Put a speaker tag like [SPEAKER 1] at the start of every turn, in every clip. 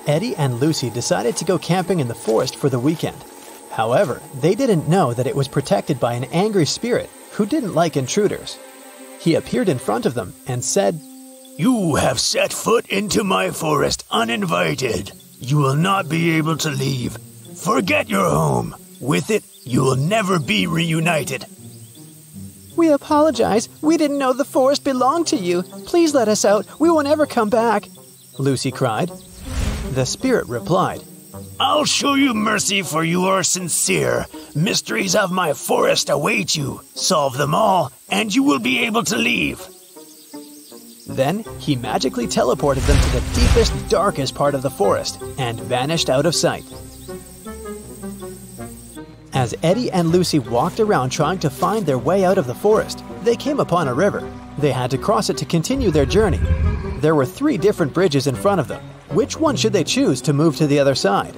[SPEAKER 1] Eddie and Lucy decided to go camping in the forest for the weekend. However, they didn't know that it was protected by an angry spirit who didn't like intruders. He appeared in front of them and said,
[SPEAKER 2] "You have set foot into my forest uninvited. You will not be able to leave. Forget your home. With it, you will never be reunited."
[SPEAKER 1] "We apologize. We didn't know the forest belonged to you. Please let us out. We will never come back," Lucy cried. The spirit replied,
[SPEAKER 2] "I'll show you mercy, for you are sincere. Mysteries of my forest await you. Solve them all, and you will be able to leave."
[SPEAKER 1] Then he magically teleported them to the deepest, darkest part of the forest and vanished out of sight. As Eddie and Lucy walked around trying to find their way out of the forest, they came upon a river. They had to cross it to continue their journey. There were 3 different bridges in front of them. Which one should they choose to move to the other side?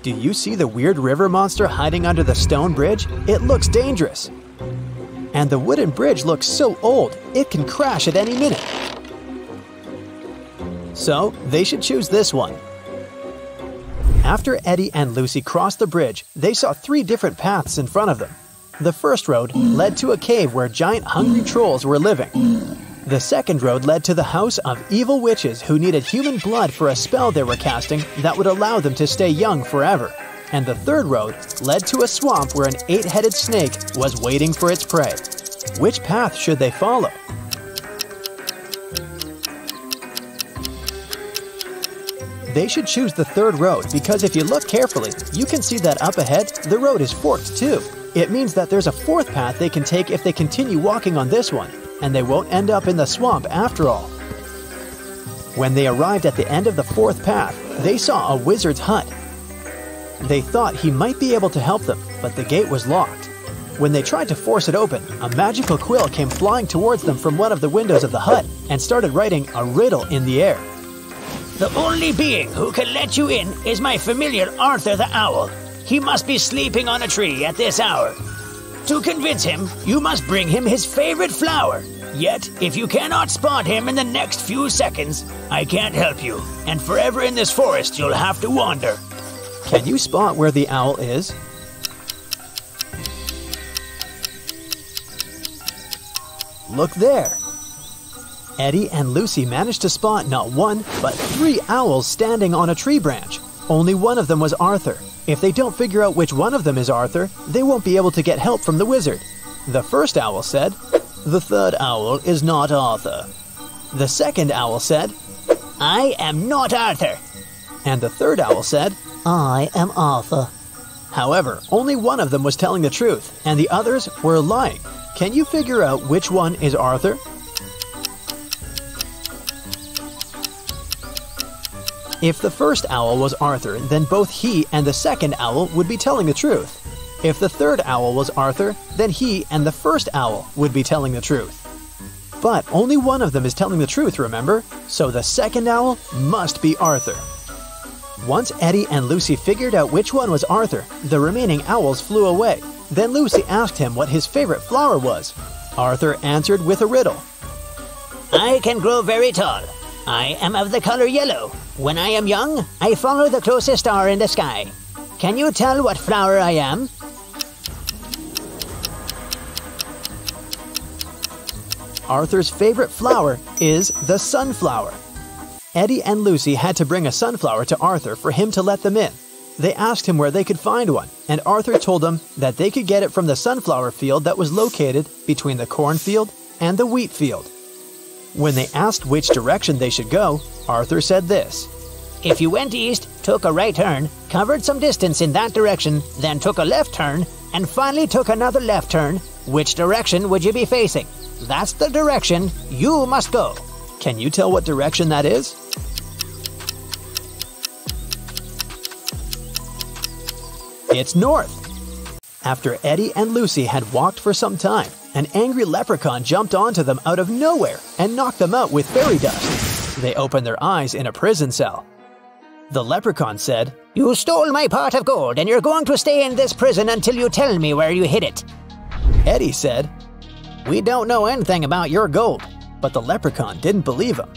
[SPEAKER 1] Do you see the weird river monster hiding under the stone bridge? It looks dangerous. And the wooden bridge looks so old, it can crash at any minute. So, they should choose this one. After Eddie and Lucy crossed the bridge, they saw 3 different paths in front of them. The first road led to a cave where giant hungry trolls were living. The second road led to the house of evil witches who needed human blood for a spell they were casting that would allow them to stay young forever. And the third road led to a swamp where an 8-headed snake was waiting for its prey. Which path should they follow? They should choose the third road because if you look carefully, you can see that up ahead, the road is forked too. It means that there's a 4th path they can take if they continue walking on this one, and they won't end up in the swamp after all. When they arrived at the end of the 4th path, they saw a wizard's hut. They thought he might be able to help them, but the gate was locked. When they tried to force it open, a magical quill came flying towards them from one of the windows of the hut and started writing a riddle in the air.
[SPEAKER 2] "The only being who can let you in is my familiar Arthur the Owl. He must be sleeping on a tree at this hour. To convince him, you must bring him his favorite flower. Yet, if you cannot spot him in the next few seconds, I can't help you, and forever in this forest you'll have to wander."
[SPEAKER 1] Can you spot where the owl is? Look there! Eddie and Lucy managed to spot not 1, but 3 owls standing on a tree branch. Only one of them was Arthur. If they don't figure out which one of them is Arthur, they won't be able to get help from the wizard. The first owl said, "The third owl is not Arthur." The second owl said,
[SPEAKER 2] "I am not Arthur."
[SPEAKER 1] And the third owl said, "I am Arthur." However, only one of them was telling the truth, and the others were lying. Can you figure out which one is Arthur? If the first owl was Arthur, then both he and the second owl would be telling the truth. If the third owl was Arthur, then he and the first owl would be telling the truth. But only one of them is telling the truth, remember? So the second owl must be Arthur. Once Eddie and Lucy figured out which one was Arthur, the remaining owls flew away. Then Lucy asked him what his favorite flower was. Arthur answered with a riddle.
[SPEAKER 2] "I can grow very tall. I am of the color yellow. When I am young, I follow the closest star in the sky. Can you tell what flower I am?"
[SPEAKER 1] Arthur's favorite flower is the sunflower. Eddie and Lucy had to bring a sunflower to Arthur for him to let them in. They asked him where they could find one, and Arthur told them that they could get it from the sunflower field that was located between the cornfield and the wheat field. When they asked which direction they should go, Arthur said this.
[SPEAKER 2] "If you went east, took a right turn, covered some distance in that direction, then took a left turn, and finally took another left turn, which direction would you be facing? That's the direction you must go."
[SPEAKER 1] Can you tell what direction that is? It's north. After Eddie and Lucy had walked for some time, an angry leprechaun jumped onto them out of nowhere and knocked them out with fairy dust. They opened their eyes in a prison cell. The leprechaun said,
[SPEAKER 2] "You stole my pot of gold and you're going to stay in this prison until you tell me where you hid it."
[SPEAKER 1] Eddie said,
[SPEAKER 2] "We don't know anything about your gold.
[SPEAKER 1] but the leprechaun didn't believe him.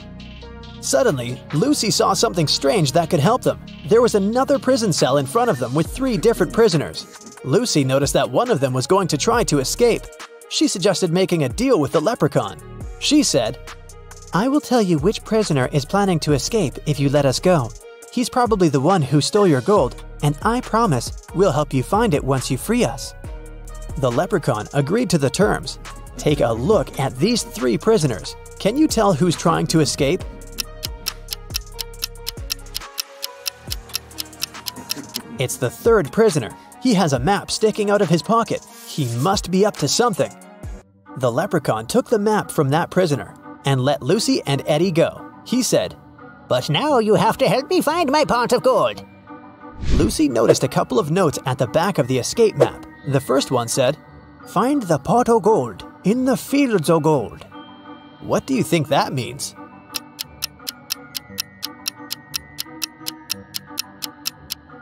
[SPEAKER 1] Suddenly, Lucy saw something strange that could help them. There was another prison cell in front of them with 3 different prisoners. Lucy noticed that one of them was going to try to escape. She suggested making a deal with the leprechaun. She said, "I will tell you which prisoner is planning to escape if you let us go. He's probably the one who stole your gold, and I promise we'll help you find it once you free us." The leprechaun agreed to the terms. Take a look at these 3 prisoners. Can you tell who's trying to escape? It's the 3rd prisoner. He has a map sticking out of his pocket. He must be up to something. The leprechaun took the map from that prisoner and let Lucy and Eddie go. He said,
[SPEAKER 2] "But now you have to help me find my pot of gold."
[SPEAKER 1] Lucy noticed a couple of notes at the back of the escape map. The first one said, "Find the pot of gold in the fields of gold." What do you think that means?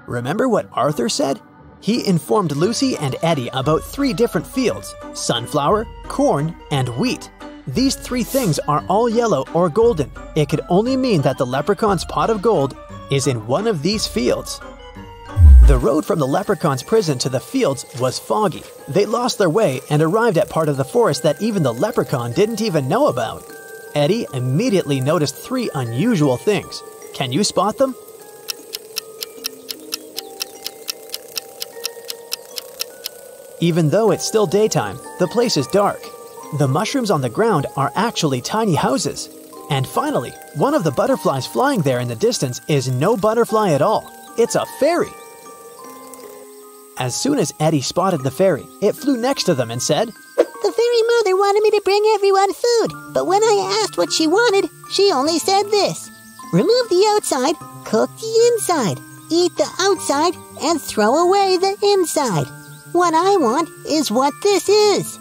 [SPEAKER 1] Remember what Arthur said? He informed Lucy and Eddie about 3 different fields: sunflower, corn, and wheat. These 3 things are all yellow or golden. It could only mean that the leprechaun's pot of gold is in one of these fields. The road from the leprechaun's prison to the fields was foggy. They lost their way and arrived at part of the forest that even the leprechaun didn't even know about. Eddie immediately noticed 3 unusual things. Can you spot them? Even though it's still daytime, the place is dark. The mushrooms on the ground are actually tiny houses. And finally, one of the butterflies flying there in the distance is no butterfly at all. It's a fairy. As soon as Eddie spotted the fairy, it flew next to them and said,
[SPEAKER 3] "The fairy mother wanted me to bring everyone food, but when I asked what she wanted, she only said this: remove the outside, cook the inside, eat the outside, and throw away the inside. What I want is what this is.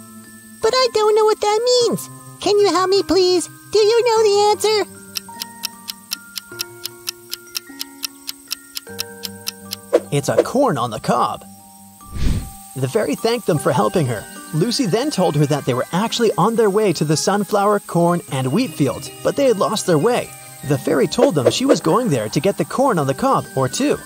[SPEAKER 3] But I don't know what that means. Can you help me, please? Do you know the answer?"
[SPEAKER 1] It's a corn on the cob. The fairy thanked them for helping her. Lucy then told her that they were actually on their way to the sunflower, corn, and wheat fields, but they had lost their way. The fairy told them she was going there to get the corn on the cob or 2.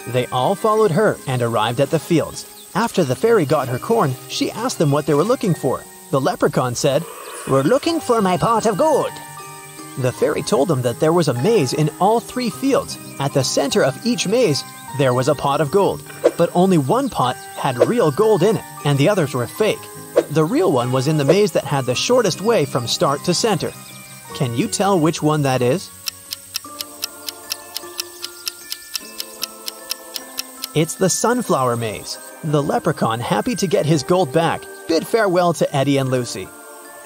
[SPEAKER 1] They all followed her and arrived at the fields. After the fairy got her corn, she asked them what they were looking for. The leprechaun said,
[SPEAKER 2] "We're looking for my pot of gold."
[SPEAKER 1] The fairy told them that there was a maze in all 3 fields. At the center of each maze, there was a pot of gold, but only one pot had real gold in it, and the others were fake. The real one was in the maze that had the shortest way from start to center. Can you tell which one that is? It's the sunflower maze. The leprechaun, happy to get his gold back, bid farewell to Eddie and Lucy.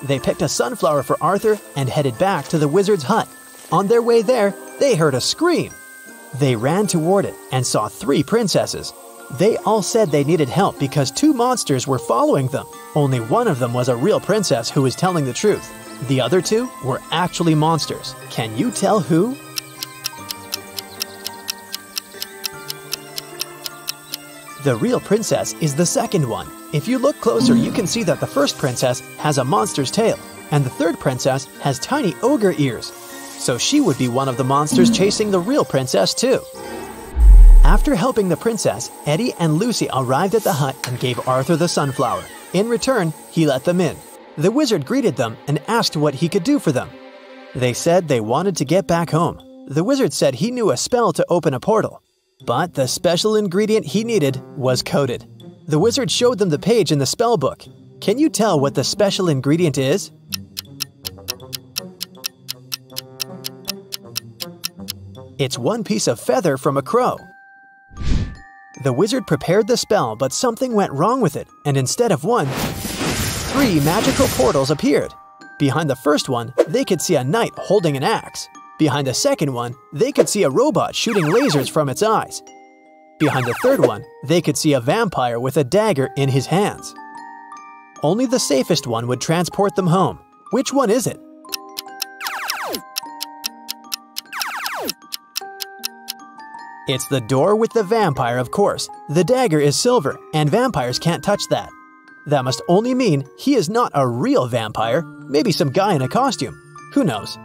[SPEAKER 1] They picked a sunflower for Arthur and headed back to the wizard's hut. On their way there, they heard a scream. They ran toward it and saw 3 princesses. They all said they needed help because 2 monsters were following them. Only one of them was a real princess who was telling the truth. The other 2 were actually monsters. Can you tell who? The real princess is the second one. If you look closer, you can see that the first princess has a monster's tail, and the third princess has tiny ogre ears. So she would be one of the monsters chasing the real princess too. After helping the princess, Eddie and Lucy arrived at the hut and gave Arthur the sunflower. In return, he let them in. The wizard greeted them and asked what he could do for them. They said they wanted to get back home. The wizard said he knew a spell to open a portal. But the special ingredient he needed was coded. The wizard showed them the page in the spell book. Can you tell what the special ingredient is? It's one piece of feather from a crow. The wizard prepared the spell, but something went wrong with it, and instead of 1, 3 magical portals appeared. Behind the first one, they could see a knight holding an axe. Behind the second one, they could see a robot shooting lasers from its eyes. Behind the third one, they could see a vampire with a dagger in his hands. Only the safest one would transport them home. Which one is it? It's the door with the vampire, of course. The dagger is silver, and vampires can't touch that. That must only mean he is not a real vampire, maybe some guy in a costume. Who knows?